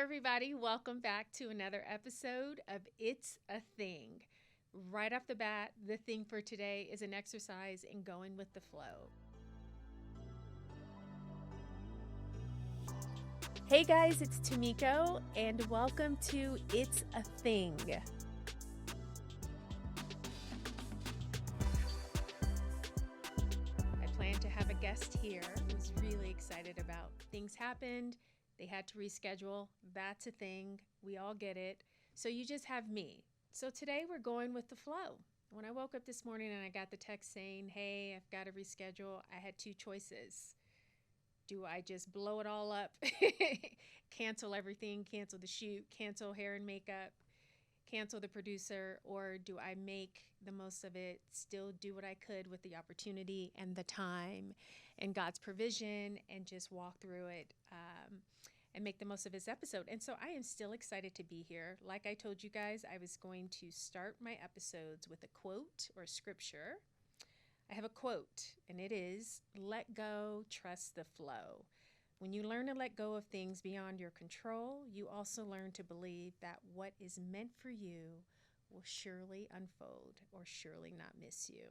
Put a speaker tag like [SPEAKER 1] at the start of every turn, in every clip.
[SPEAKER 1] everybody. Welcome back to another episode of It's a Thing. Right off the bat, the thing for today is an exercise in going with the flow. Hey guys, it's Tamiko, and welcome to It's a Thing. I plan to have a guest here who's really excited about things happened. They had to reschedule. That's a thing. We all get it. So you just have me. So today we're going with the flow. When I woke up this morning and I got the text saying, hey, I've got to reschedule, I had two choices. Do I just blow it all up, cancel everything, cancel the shoot, cancel hair and makeup, cancel the producer, or do I make the most of it, still do what I could with the opportunity and the time and God's provision and just walk through it and make the most of this episode? And so I am still excited to be here. Like I told you guys, I was going to start my episodes with a quote or scripture. I have a quote, and it is, let go, trust the flow. When you learn to let go of things beyond your control, you also learn to believe that what is meant for you will surely unfold or surely not miss you.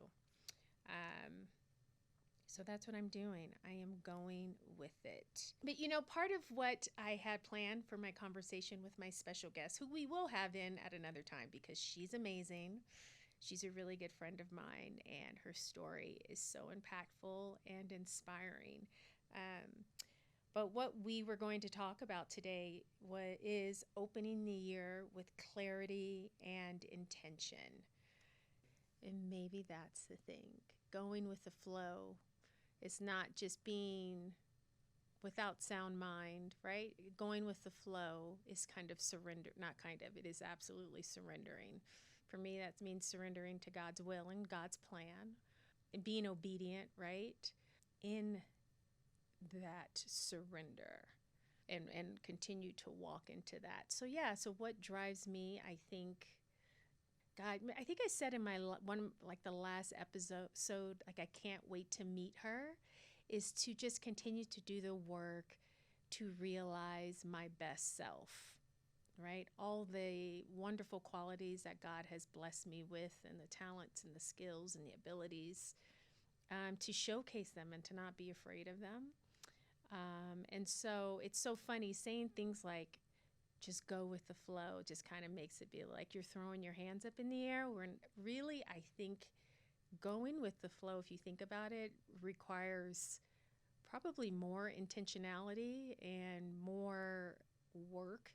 [SPEAKER 1] So that's what I'm doing. I am going with it. But part of what I had planned for my conversation with my special guest, who we will have in at another time because she's amazing. She's a really good friend of mine, and her story is so impactful and inspiring. But what we were going to talk about today is opening the year with clarity and intention. And maybe that's the thing. Going with the flow is not just being without sound mind, right? Going with the flow is kind of surrender, not kind of, it is absolutely surrendering. For me, that means surrendering to God's will and God's plan and being obedient, right? In that surrender and continue to walk into that. So what drives me, I think, God, I think I said in my the last episode, like I can't wait to meet her, is to just continue to do the work to realize my best self, right? All the wonderful qualities that God has blessed me with and the talents and the skills and the abilities, to showcase them and to not be afraid of them. And so it's so funny saying things like, just go with the flow, just kind of makes it be like you're throwing your hands up in the air. When really, I think going with the flow, if you think about it, requires probably more intentionality and more work,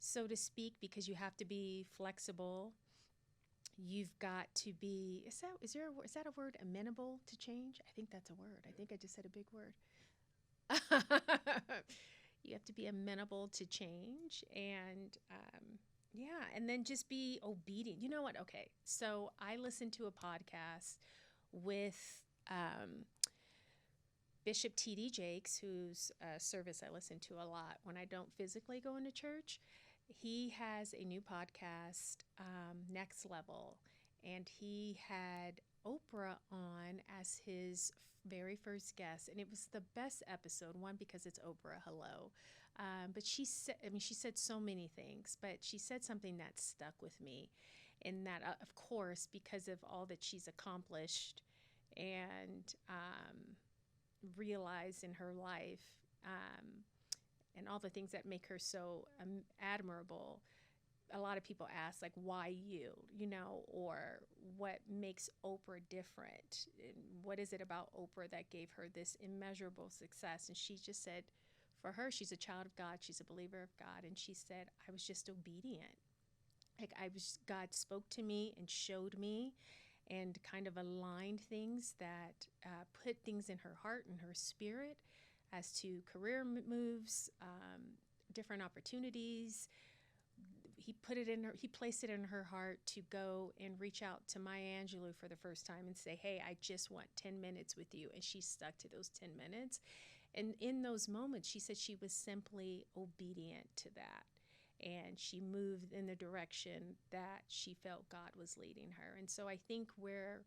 [SPEAKER 1] so to speak, because you have to be flexible. You've got to be, is that a word, amenable to change? I think that's a word. I think I just said a big word. You have to be amenable to change and and then just be obedient. You know what? Okay, so I listened to a podcast with Bishop TD Jakes, whose service I listen to a lot when I don't physically go into church. He has a new podcast, Next Level, and he had Oprah on as his very first guest, and it was the best episode. One, because it's Oprah, hello, but she said so many things, but she said something that stuck with me, in that, of course, because of all that she's accomplished and realized in her life, and all the things that make her so admirable. A lot of people ask, like, why you, or what makes Oprah different? And what is it about Oprah that gave her this immeasurable success? And she just said, for her, she's a child of God. She's a believer of God. And she said, I was just obedient. Like God spoke to me and showed me and kind of aligned things that put things in her heart and her spirit as to career moves, different opportunities. He placed it in her heart to go and reach out to Maya Angelou for the first time and say, hey, I just want 10 minutes with you. And she stuck to those 10 minutes. And in those moments, she said she was simply obedient to that. And she moved in the direction that she felt God was leading her. And so I think where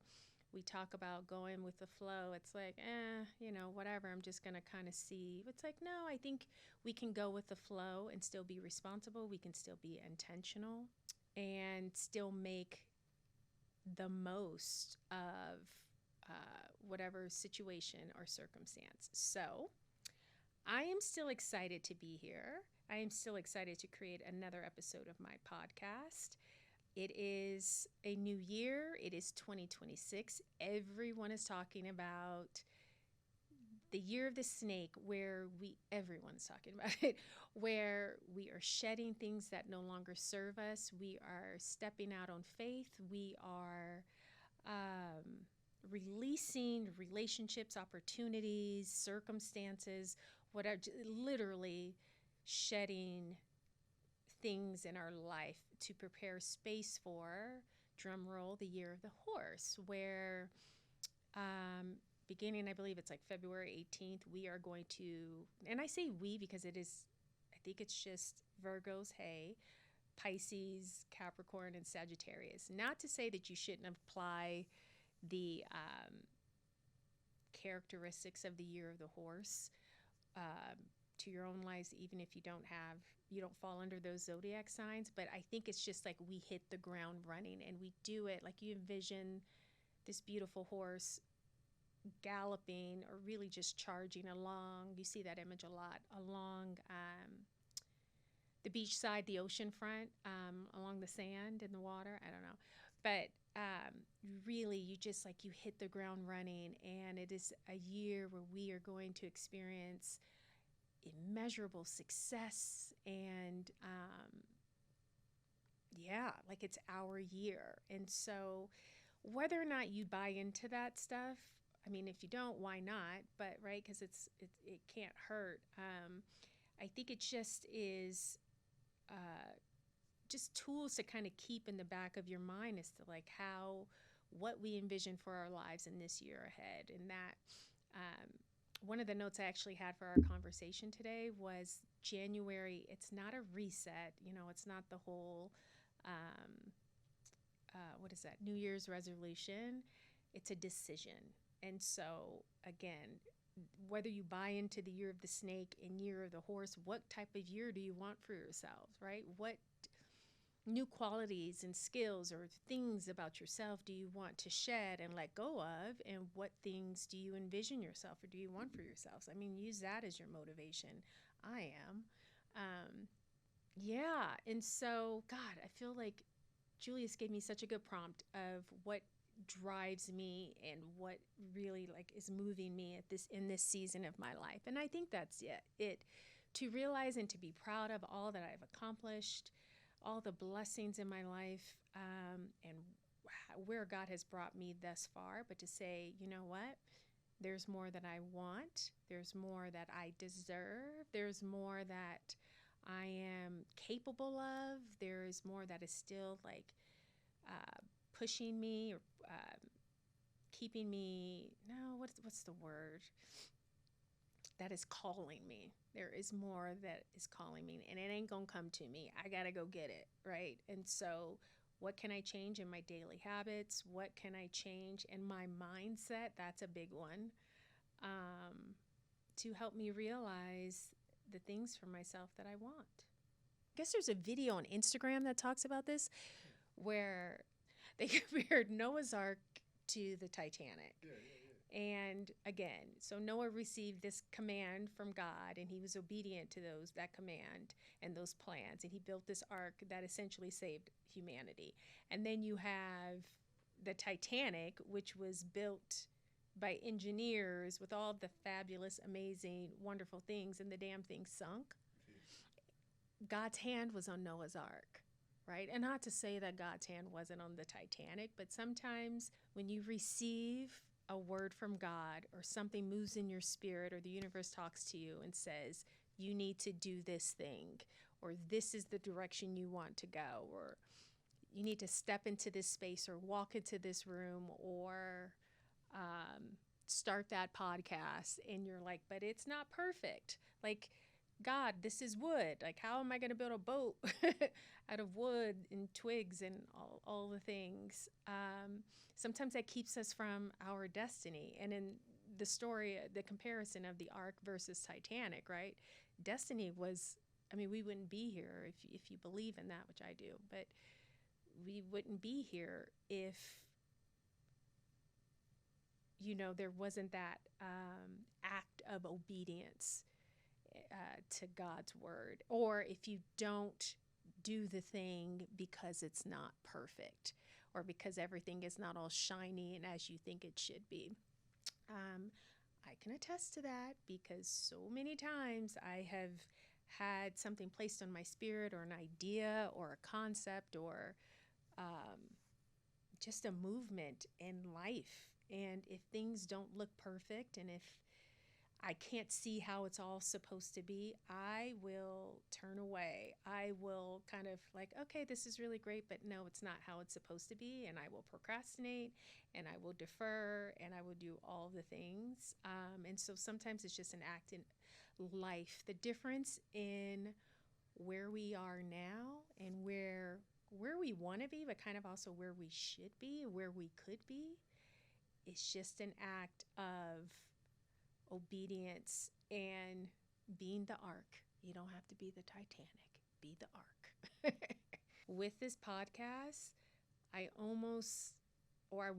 [SPEAKER 1] we talk about going with the flow. It's like, whatever. I'm just going to kind of see. It's like, no, I think we can go with the flow and still be responsible. We can still be intentional and still make the most of whatever situation or circumstance. So I am still excited to be here. I am still excited to create another episode of my podcast. It is a new year. It is 2026. Everyone is talking about the year of the snake, where everyone's talking about it, where we are shedding things that no longer serve us. We are stepping out on faith. We are releasing relationships, opportunities, circumstances, whatever, literally shedding things in our life to prepare space for, drum roll, the year of the horse, where beginning, I believe it's like February 18th, we are going to, and I say we because it is, I think it's just Virgo's hay, Pisces, Capricorn, and Sagittarius. Not to say that you shouldn't apply the characteristics of the year of the horse to your own lives, even if you don't fall under those zodiac signs. But I think it's just like we hit the ground running and we do it. Like you envision this beautiful horse galloping or really just charging along. You see that image a lot along the beach side, the ocean front, along the sand and the water. I don't know. But really, you hit the ground running, and it is a year where we are going to experience immeasurable success, and like it's our year. And so whether or not you buy into that stuff, I mean, if you don't, why not? But right, because it can't hurt. I think it just is just tools to kind of keep in the back of your mind as to like what we envision for our lives in this year ahead. And that one of the notes I actually had for our conversation today was January. It's not a reset, it's not the whole what is that, New Year's resolution. It's a decision. And so again, whether you buy into the year of the snake and year of the horse, what type of year do you want for yourselves, right? What new qualities and skills or things about yourself do you want to shed and let go of? And what things do you envision yourself or do you want for yourselves? I mean, use that as your motivation. I am. And so, God, I feel like Julius gave me such a good prompt of what drives me and what really like is moving me in this season of my life. And I think that's it to realize and to be proud of all that I've accomplished, all the blessings in my life, and where God has brought me thus far, but to say, you know what, there's more that I want, there's more that I deserve, there's more that I am capable of, there is more that is still like pushing me or keeping me, what's the word? That is calling me. There is more that is calling me, and it ain't gonna come to me. I gotta go get it, right? And so what can I change in my daily habits? What can I change in my mindset? That's a big one, to help me realize the things for myself that I want. I guess there's a video on Instagram that talks about this, where they compared Noah's Ark to the Titanic. And again, so Noah received this command from God, and he was obedient to that command and those plans, and he built this ark that essentially saved humanity. And then you have the Titanic, which was built by engineers with all the fabulous, amazing, wonderful things, and the damn thing sunk. God's hand was on Noah's Ark, right? And not to say that God's hand wasn't on the Titanic, but sometimes when you receive a word from God, or something moves in your spirit, or the universe talks to you and says, you need to do this thing, or this is the direction you want to go, or you need to step into this space, or walk into this room, or start that podcast, and you're like, but it's not perfect. Like, God, this is wood. Like, how am I going to build a boat out of wood and twigs and all the things? Sometimes that keeps us from our destiny. And in the story, the comparison of the Ark versus Titanic, right? Destiny was, I mean, we wouldn't be here if you believe in that, which I do, but we wouldn't be here if, there wasn't that act of obedience to God's word, or if you don't do the thing because it's not perfect, or because everything is not all shiny and as you think it should be. I can attest to that because so many times I have had something placed on my spirit, or an idea, or a concept, or um, just a movement in life. And if things don't look perfect, and if I can't see how it's all supposed to be, I will turn away. I will kind of like, okay, this is really great, but no, it's not how it's supposed to be. And I will procrastinate, and I will defer, and I will do all the things. And so sometimes it's just an act in life. The difference in where we are now and where we want to be, but kind of also where we should be, where we could be, is just an act of obedience and being the ark. You don't have to be the Titanic, be the ark. With this podcast, I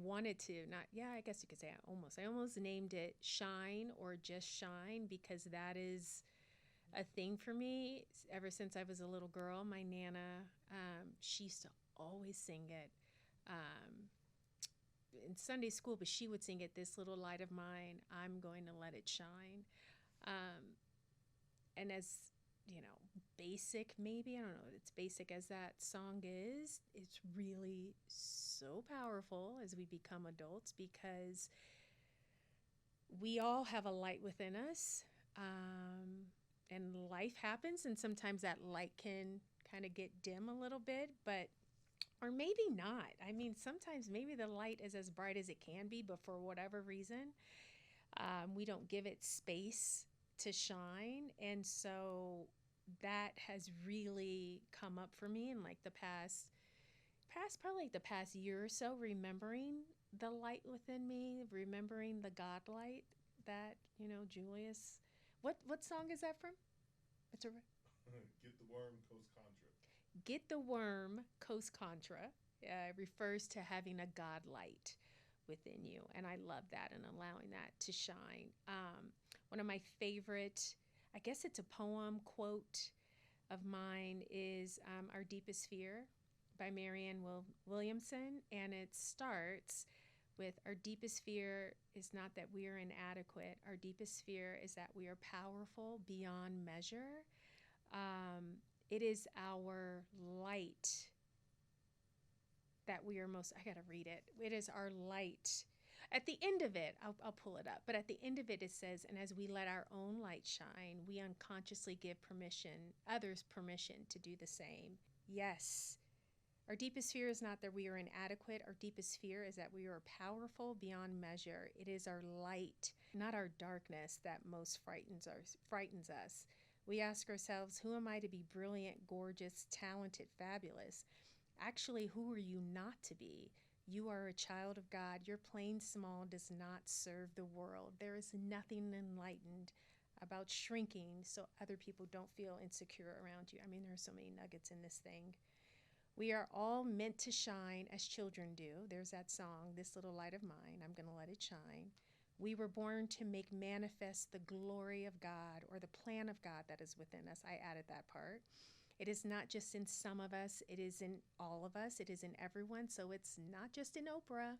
[SPEAKER 1] wanted to, not, yeah, I guess you could say I almost named it Shine, or Just Shine, because that is a thing for me ever since I was a little girl. My Nana, she used to always sing it. In Sunday school, but she would sing it, "This little light of mine, I'm going to let it shine." And as basic, maybe, I don't know, it's basic as that song is, it's really so powerful as we become adults, because we all have a light within us, and life happens, and sometimes that light can kind of get dim a little bit, or maybe not. I mean, sometimes maybe the light is as bright as it can be, but for whatever reason, we don't give it space to shine. And so that has really come up for me in like the past probably like the past year or so, remembering the light within me, remembering the God light that, Julius. What song is that from? It's a
[SPEAKER 2] Get the worm, coast contra.
[SPEAKER 1] Get the worm, coast contra, refers to having a God light within you. And I love that, and allowing that to shine. One of my favorite, I guess it's a poem quote of mine, is Our Deepest Fear by Marianne Williamson. And it starts with, "Our deepest fear is not that we are inadequate. Our deepest fear is that we are powerful beyond measure." It is our light that we are most, I got to read it. It is our light. At the end of it, I'll pull it up, but at the end of it, it says, "And as we let our own light shine, we unconsciously give others permission to do the same." Yes. Our deepest fear is not that we are inadequate. Our deepest fear is that we are powerful beyond measure. It is our light, not our darkness, that most frightens us. We ask ourselves, who am I to be brilliant, gorgeous, talented, fabulous? Actually, who are you not to be? You are a child of God. Your plain small does not serve the world. There is nothing enlightened about shrinking so other people don't feel insecure around you. I mean, there are so many nuggets in this thing. We are all meant to shine as children do. There's that song, "This Little Light of Mine, I'm going to let it shine." We were born to make manifest the glory of God, or the plan of God that is within us. I added that part. It is not just in some of us, it is in all of us, it is in everyone. So it's not just in Oprah.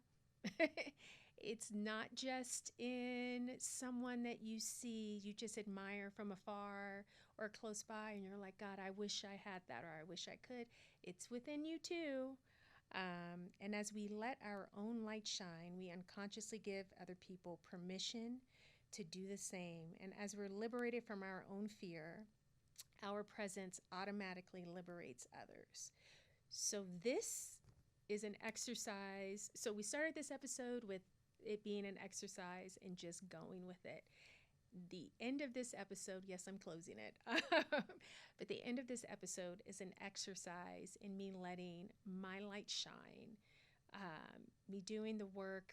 [SPEAKER 1] It's not just in someone that you see, you just admire from afar or close by, and you're like, God, I wish I had that, or I wish I could. It's within you too. And as we let our own light shine, we unconsciously give other people permission to do the same. And as we're liberated from our own fear, our presence automatically liberates others. So this is an exercise. So we started this episode with it being an exercise and just going with it. the end of this episode, yes, I'm closing it, but the end of this episode is an exercise in me letting my light shine, me doing the work,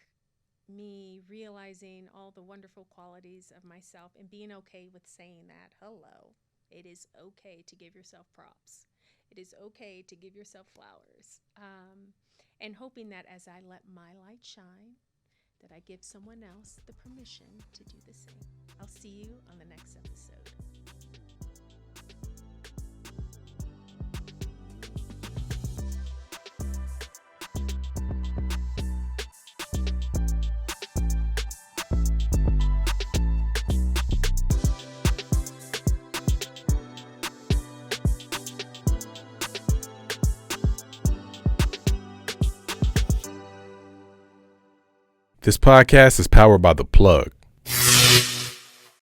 [SPEAKER 1] me realizing all the wonderful qualities of myself and being okay with saying that, hello, it is okay to give yourself props. It is okay to give yourself flowers. And hoping that as I let my light shine, that I give someone else the permission to do the same. I'll see you on the next episode.
[SPEAKER 3] This podcast is powered by The Plug.